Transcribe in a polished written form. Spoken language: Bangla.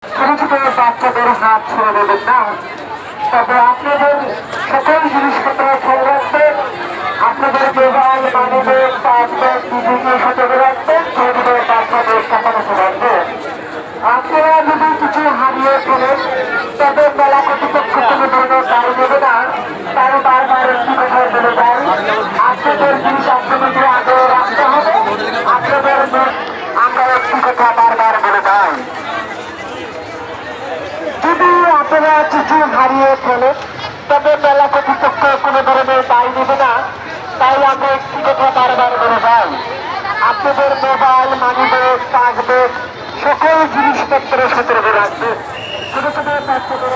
ছোট ছোট বাচ্চাদের হাত ছেড়ে দেবেন না। তবে আপনাদের সকল জিনিসপত্র খেয়াল রাখবেন, আপনাদের মোবাইল মানিব্যাগ পাসপোর্ট নিজেকে সতর্ক রাখবেন, ছোট ছোট বাচ্চাদের কাছাকাছি রাখবেন। আপনারা যদি কিছু হারিয়ে ফেলেন তবে মেলা কর্তৃপক্ষ কোনো ধরনের দায় নেবে না। তারা বারবার একটি কথা বলে যায়, আপনাদের জিনিস আপনাদের আগে রাখতে হবে। আপনাদের আমরা একটি কথা বারবার বলে যাই, যদি আপনারা কিছু হারিয়ে ফেলেন তবে মেলা কর্তৃপক্ষ কোনো ধরনের দায় নেবে না। তাই আমরা একটি কথা বারবার বলে যাই, আপনাদের মোবাইল মানিব্যাগ পাসপোর্ট সকল জিনিসপত্র সতর্ক রাখবেন। ছোট ছোট বাচ্চাদের